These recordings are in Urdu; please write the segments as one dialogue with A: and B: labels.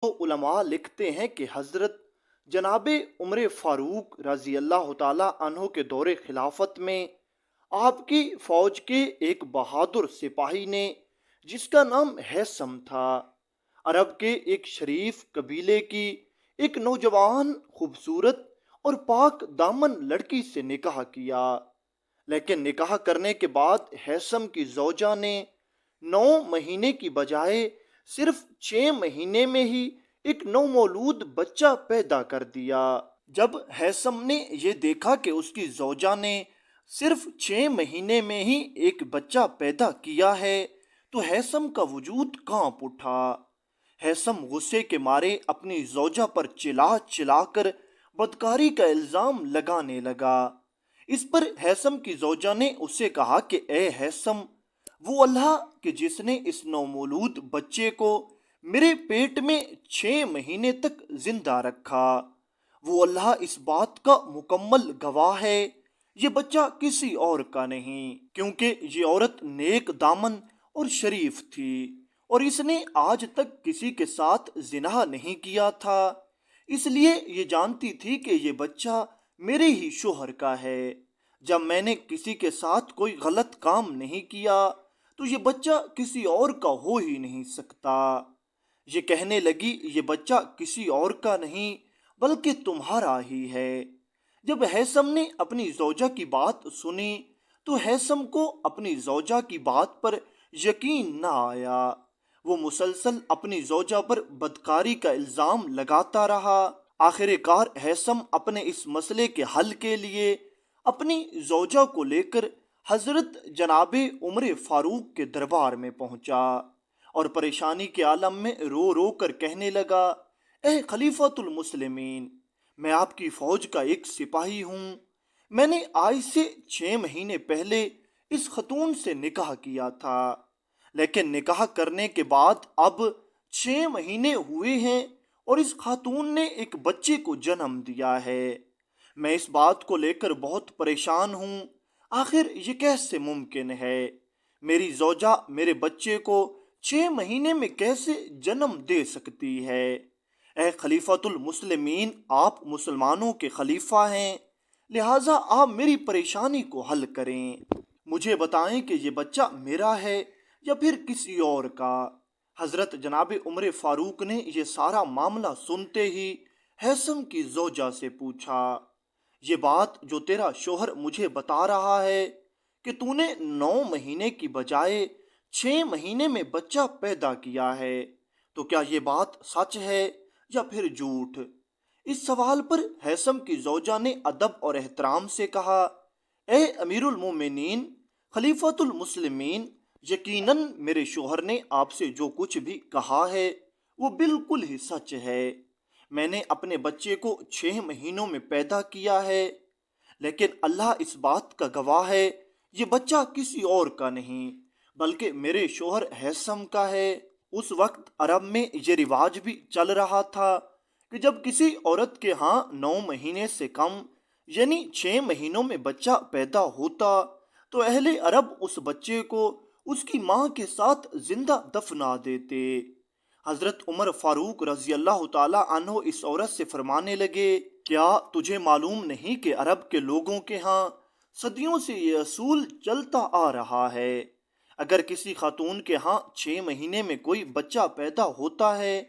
A: تو علماء لکھتے ہیں کہ حضرت جناب عمر فاروق رضی اللہ تعالی عنہ کے دور خلافت میں آپ کی فوج کے ایک بہادر سپاہی نے، جس کا نام ہیثم تھا، عرب کے ایک شریف قبیلے کی ایک نوجوان، خوبصورت اور پاک دامن لڑکی سے نکاح کیا۔ لیکن نکاح کرنے کے بعد ہیثم کی زوجہ نے 9 مہینے کی بجائے صرف 6 مہینے میں ہی ایک نومولود بچہ پیدا کر دیا۔ جب ہیثم نے یہ دیکھا کہ اس کی زوجہ نے صرف 6 مہینے میں ہی ایک بچہ پیدا کیا ہے تو ہیثم کا وجود کانپ اٹھا۔ ہیثم غصے کے مارے اپنی زوجہ پر چلا چلا کر بدکاری کا الزام لگانے لگا۔ اس پر ہیثم کی زوجہ نے اسے کہا کہ اے ہیثم، وہ اللہ کہ جس نے اس نومولود بچے کو میرے پیٹ میں 6 مہینے تک زندہ رکھا، وہ اللہ اس بات کا مکمل گواہ ہے، یہ بچہ کسی اور کا نہیں، کیونکہ یہ عورت نیک دامن اور شریف تھی اور اس نے آج تک کسی کے ساتھ زنا نہیں کیا تھا، اس لیے یہ جانتی تھی کہ یہ بچہ میرے ہی شوہر کا ہے۔ جب میں نے کسی کے ساتھ کوئی غلط کام نہیں کیا تو یہ بچہ کسی اور کا ہو ہی نہیں سکتا۔ یہ کہنے لگی، یہ بچہ کسی اور کا نہیں بلکہ تمہارا ہی ہے۔ جب ہیثم نے اپنی زوجہ کی بات سنی تو ہیثم کو اپنی زوجہ کی بات پر یقین نہ آیا۔ وہ مسلسل اپنی زوجہ پر بدکاری کا الزام لگاتا رہا۔ آخر کار ہیثم اپنے اس مسئلے کے حل کے لیے اپنی زوجہ کو لے کر حضرت جناب عمر فاروق کے دربار میں پہنچا اور پریشانی کے عالم میں رو رو کر کہنے لگا، اے خلیفۃ المسلمین، میں آپ کی فوج کا ایک سپاہی ہوں۔ میں نے آج سے 6 مہینے پہلے اس خاتون سے نکاح کیا تھا، لیکن نکاح کرنے کے بعد اب 6 مہینے ہوئے ہیں اور اس خاتون نے ایک بچے کو جنم دیا ہے۔ میں اس بات کو لے کر بہت پریشان ہوں، آخر یہ کیسے ممکن ہے؟ میری زوجہ میرے بچے کو 6 مہینے میں کیسے جنم دے سکتی ہے؟ اے خلیفۃ المسلمین، آپ مسلمانوں کے خلیفہ ہیں، لہٰذا آپ میری پریشانی کو حل کریں، مجھے بتائیں کہ یہ بچہ میرا ہے یا پھر کسی اور کا۔ حضرت جناب عمر فاروق نے یہ سارا معاملہ سنتے ہی ہیثم کی زوجہ سے پوچھا، یہ بات جو تیرا شوہر مجھے بتا رہا ہے کہ تو نے 9 مہینے کی بجائے 6 مہینے میں بچہ پیدا کیا ہے، تو کیا یہ بات سچ ہے یا پھر جھوٹ؟ اس سوال پر ہیثم کی زوجہ نے ادب اور احترام سے کہا، اے امیر المومنین، خلیفۃ المسلمین، یقیناً میرے شوہر نے آپ سے جو کچھ بھی کہا ہے وہ بالکل ہی سچ ہے۔ میں نے اپنے بچے کو 6 مہینوں میں پیدا کیا ہے، لیکن اللہ اس بات کا گواہ ہے، یہ بچہ کسی اور کا نہیں بلکہ میرے شوہر ہیثم کا ہے۔ اس وقت عرب میں یہ رواج بھی چل رہا تھا کہ جب کسی عورت کے ہاں 9 مہینے سے کم یعنی 6 مہینوں میں بچہ پیدا ہوتا تو اہل عرب اس بچے کو اس کی ماں کے ساتھ زندہ دفنا دیتے۔ حضرت عمر فاروق رضی اللہ تعالی عنہ اس عورت سے فرمانے لگے، کیا تجھے معلوم نہیں کہ عرب کے لوگوں کے ہاں صدیوں سے یہ اصول چلتا آ رہا ہے، اگر کسی خاتون کے ہاں 6 مہینے میں کوئی بچہ پیدا ہوتا ہے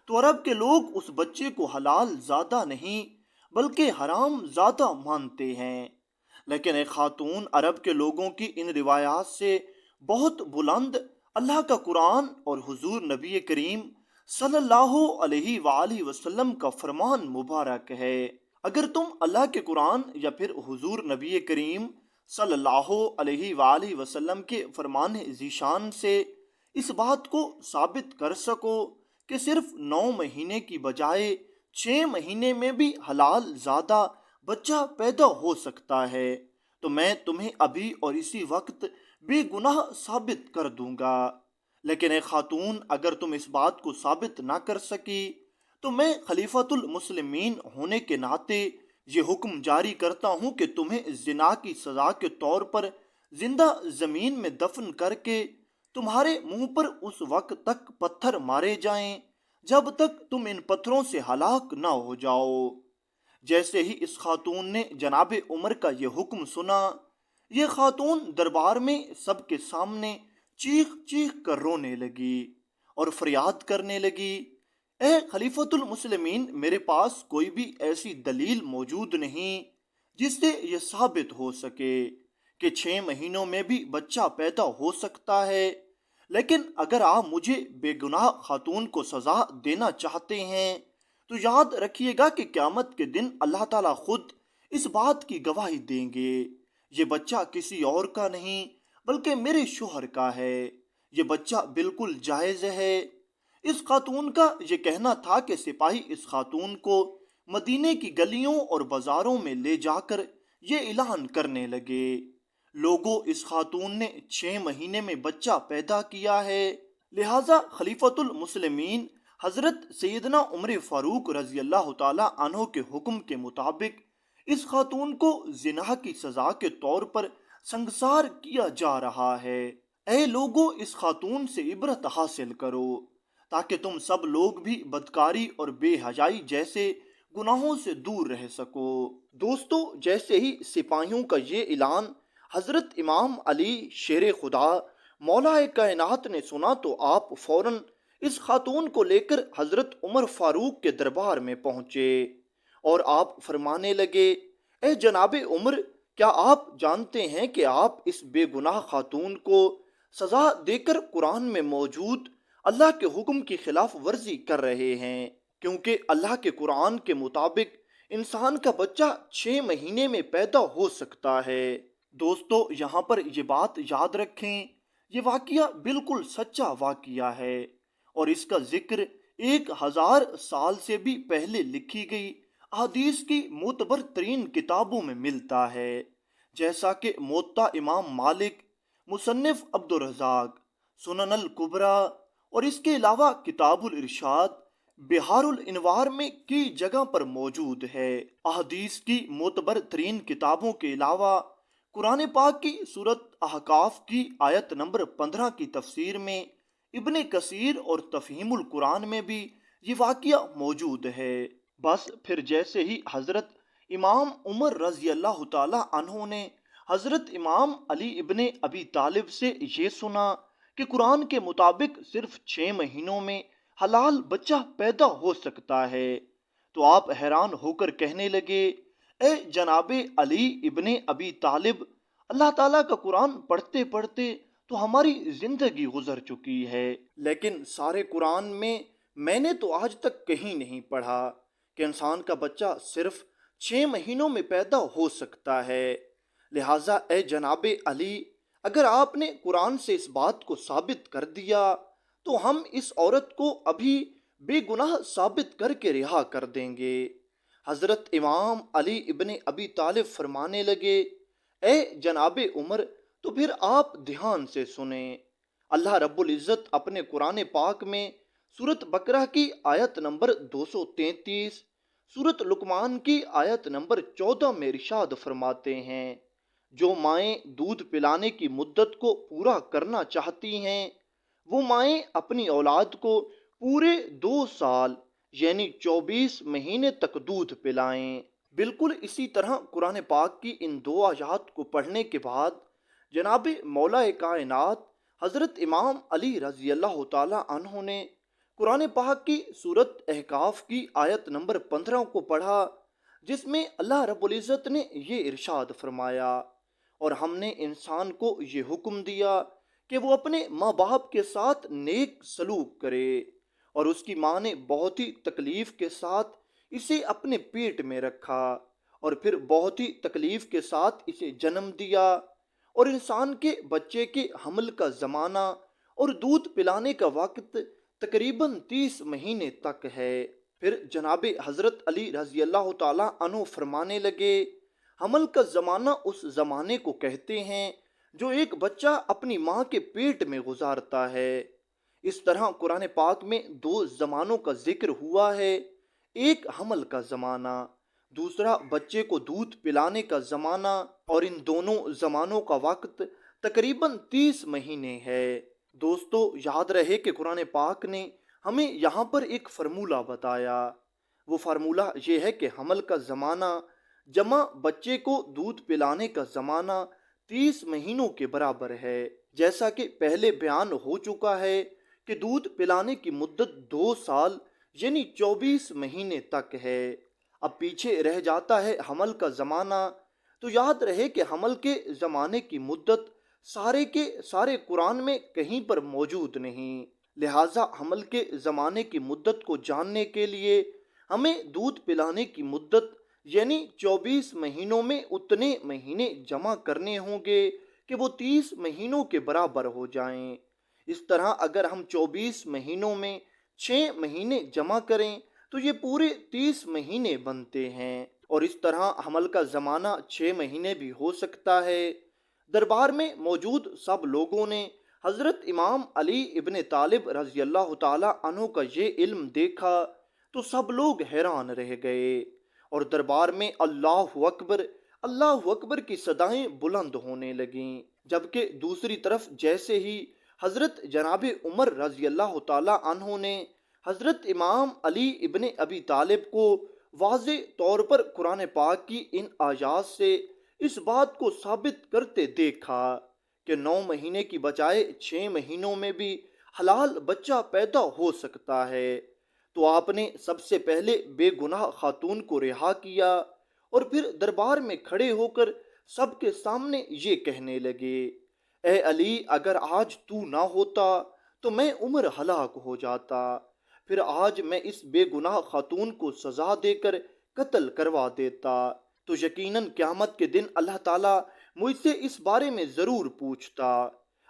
A: تو عرب کے لوگ اس بچے کو حلال زادہ نہیں بلکہ حرام زادہ مانتے ہیں۔ لیکن ایک خاتون عرب کے لوگوں کی ان روایات سے بہت بلند اللہ کا قرآن اور حضور نبی کریم صلی اللہ علیہ وآلہ وسلم کا فرمان مبارک ہے۔ اگر تم اللہ کے قرآن یا پھر حضور نبی کریم صلی اللہ علیہ وآلہ وسلم کے فرمان ذیشان سے اس بات کو ثابت کر سکو کہ صرف 9 مہینے کی بجائے 6 مہینے میں بھی حلال زادہ بچہ پیدا ہو سکتا ہے تو میں تمہیں ابھی اور اسی وقت بے گناہ ثابت کر دوں گا۔ لیکن اے خاتون، اگر تم اس بات کو ثابت نہ کر سکی تو میں خلیفۃ المسلمین ہونے کے ناطے یہ حکم جاری کرتا ہوں کہ تمہیں زنا کی سزا کے طور پر زندہ زمین میں دفن کر کے تمہارے منہ پر اس وقت تک پتھر مارے جائیں جب تک تم ان پتھروں سے ہلاک نہ ہو جاؤ۔ جیسے ہی اس خاتون نے جناب عمر کا یہ حکم سنا، یہ خاتون دربار میں سب کے سامنے چیخ چیخ کر رونے لگی اور فریاد کرنے لگی، اے خلیفۃ المسلمین، میرے پاس کوئی بھی ایسی دلیل موجود نہیں جس سے یہ ثابت ہو سکے کہ 6 مہینوں میں بھی بچہ پیدا ہو سکتا ہے، لیکن اگر آپ مجھے بے گناہ خاتون کو سزا دینا چاہتے ہیں تو یاد رکھیے گا کہ قیامت کے دن اللہ تعالیٰ خود اس بات کی گواہی دیں گے، یہ بچہ کسی اور کا نہیں بلکہ میرے شوہر کا ہے، یہ بچہ بالکل جائز ہے۔ اس خاتون کا یہ کہنا تھا کہ سپاہی اس خاتون کو مدینے کی گلیوں اور بازاروں میں لے جا کر یہ اعلان کرنے لگے، لوگوں، اس خاتون نے 6 مہینے میں بچہ پیدا کیا ہے، لہٰذا خلیفۃ المسلمین حضرت سیدنا عمر فاروق رضی اللہ تعالی عنہ کے حکم کے مطابق اس خاتون کو زنا کی سزا کے طور پر سنگسار کیا جا رہا ہے۔ اے لوگوں، اس خاتون سے عبرت حاصل کرو تاکہ تم سب لوگ بھی بدکاری اور بے حیائی جیسے گناہوں سے دور رہ سکو۔ دوستو، جیسے ہی سپاہیوں کا یہ اعلان حضرت امام علی شیر خدا مولا کائنات نے سنا تو آپ فوراً اس خاتون کو لے کر حضرت عمر فاروق کے دربار میں پہنچے اور آپ فرمانے لگے، اے جناب عمر، کیا آپ جانتے ہیں کہ آپ اس بے گناہ خاتون کو سزا دے کر قرآن میں موجود اللہ کے حکم کی خلاف ورزی کر رہے ہیں، کیونکہ اللہ کے قرآن کے مطابق انسان کا بچہ 6 مہینے میں پیدا ہو سکتا ہے۔ دوستو، یہاں پر یہ بات یاد رکھیں، یہ واقعہ بالکل سچا واقعہ ہے اور اس کا ذکر 1000 سال سے بھی پہلے لکھی گئی احادیث کی معتبر ترین کتابوں میں ملتا ہے، جیسا کہ موطا امام مالک، مصنف عبدالرزاق، سنن الکبریٰ اور اس کے علاوہ کتاب الارشاد بحار الانوار میں کی جگہ پر موجود ہے۔ احادیث کی معتبر ترین کتابوں کے علاوہ قرآن پاک کی سورۃ احقاف کی آیت نمبر 15 کی تفسیر میں ابن کثیر اور تفہیم القرآن میں بھی یہ واقعہ موجود ہے۔ بس پھر جیسے ہی حضرت امام عمر رضی اللہ تعالی عنہ نے حضرت امام علی ابن ابی طالب سے یہ سنا کہ قرآن کے مطابق صرف 6 مہینوں میں حلال بچہ پیدا ہو سکتا ہے، تو آپ حیران ہو کر کہنے لگے، اے جناب علی ابن ابی طالب، اللہ تعالیٰ کا قرآن پڑھتے پڑھتے تو ہماری زندگی گزر چکی ہے، لیکن سارے قرآن میں نے تو آج تک کہیں نہیں پڑھا کہ انسان کا بچہ صرف 6 مہینوں میں پیدا ہو سکتا ہے۔ لہٰذا اے جناب علی، اگر آپ نے قرآن سے اس بات کو ثابت کر دیا تو ہم اس عورت کو ابھی بے گناہ ثابت کر کے رہا کر دیں گے۔ حضرت امام علی ابن ابی طالب فرمانے لگے، اے جناب عمر، تو پھر آپ دھیان سے سنیں، اللہ رب العزت اپنے قرآن پاک میں سورۃ بقرہ کی آیت نمبر 233، سورۃ لقمان کی آیت نمبر 14 میں ارشاد فرماتے ہیں، جو مائیں دودھ پلانے کی مدت کو پورا کرنا چاہتی ہیں وہ مائیں اپنی اولاد کو پورے 2 سال یعنی 24 مہینے تک دودھ پلائیں۔ بالکل اسی طرح قرآن پاک کی ان 2 آیات کو پڑھنے کے بعد جناب مولا کائنات حضرت امام علی رضی اللہ تعالی عنہ نے قرآن پاک کی سورۃ احقاف کی آیت نمبر 15 کو پڑھا، جس میں اللہ رب العزت نے یہ ارشاد فرمایا، اور ہم نے انسان کو یہ حکم دیا کہ وہ اپنے ماں باپ کے ساتھ نیک سلوک کرے، اور اس کی ماں نے بہت ہی تکلیف کے ساتھ اسے اپنے پیٹ میں رکھا اور پھر بہت ہی تکلیف کے ساتھ اسے جنم دیا، اور انسان کے بچے کے حمل کا زمانہ اور دودھ پلانے کا وقت تقریباً 30 مہینے تک ہے۔ پھر جناب حضرت علی رضی اللہ تعالیٰ عنہ فرمانے لگے، حمل کا زمانہ اس زمانے کو کہتے ہیں جو ایک بچہ اپنی ماں کے پیٹ میں گزارتا ہے۔ اس طرح قرآن پاک میں 2 زمانوں کا ذکر ہوا ہے، ایک حمل کا زمانہ، دوسرا بچے کو دودھ پلانے کا زمانہ، اور ان دونوں زمانوں کا وقت تقریباً 30 مہینے ہے۔ دوستو، یاد رہے کہ قرآن پاک نے ہمیں یہاں پر ایک فارمولہ بتایا۔ وہ فارمولہ یہ ہے کہ حمل کا زمانہ جمع بچے کو دودھ پلانے کا زمانہ 30 مہینوں کے برابر ہے۔ جیسا کہ پہلے بیان ہو چکا ہے کہ دودھ پلانے کی مدت 2 سال یعنی 24 مہینے تک ہے۔ اب پیچھے رہ جاتا ہے حمل کا زمانہ، تو یاد رہے کہ حمل کے زمانے کی مدت سارے کے سارے قرآن میں کہیں پر موجود نہیں، لہٰذا حمل کے زمانے کی مدت کو جاننے کے لیے ہمیں دودھ پلانے کی مدت یعنی 24 مہینوں میں اتنے مہینے جمع کرنے ہوں گے کہ وہ 30 مہینوں کے برابر ہو جائیں۔ اس طرح اگر ہم 24 مہینوں میں 6 مہینے جمع کریں تو یہ پورے 30 مہینے بنتے ہیں، اور اس طرح حمل کا زمانہ 6 مہینے بھی ہو سکتا ہے۔ دربار میں موجود سب لوگوں نے حضرت امام علی ابن طالب رضی اللہ تعالی عنہ کا یہ علم دیکھا تو سب لوگ حیران رہ گئے، اور دربار میں اللہ اکبر کی صدائیں بلند ہونے لگیں، جبکہ دوسری طرف جیسے ہی حضرت جناب عمر رضی اللہ تعالی عنہ نے حضرت امام علی ابن ابی طالب کو واضح طور پر قرآن پاک کی ان آیات سے اس بات کو ثابت کرتے دیکھا کہ 9 مہینے کی بجائے 6 مہینوں میں بھی حلال بچہ پیدا ہو سکتا ہے، تو آپ نے سب سے پہلے بے گناہ خاتون کو رہا کیا، اور پھر دربار میں کھڑے ہو کر سب کے سامنے یہ کہنے لگے، اے علی، اگر آج تو نہ ہوتا تو میں عمر ہلاک ہو جاتا، پھر آج میں اس بے گناہ خاتون کو سزا دے کر قتل کروا دیتا، تو یقیناً قیامت کے دن اللہ تعالیٰ مجھ سے اس بارے میں ضرور پوچھتا۔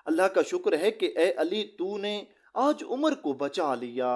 A: اللہ کا شکر ہے کہ اے علی تو نے آج عمر کو بچا لیا۔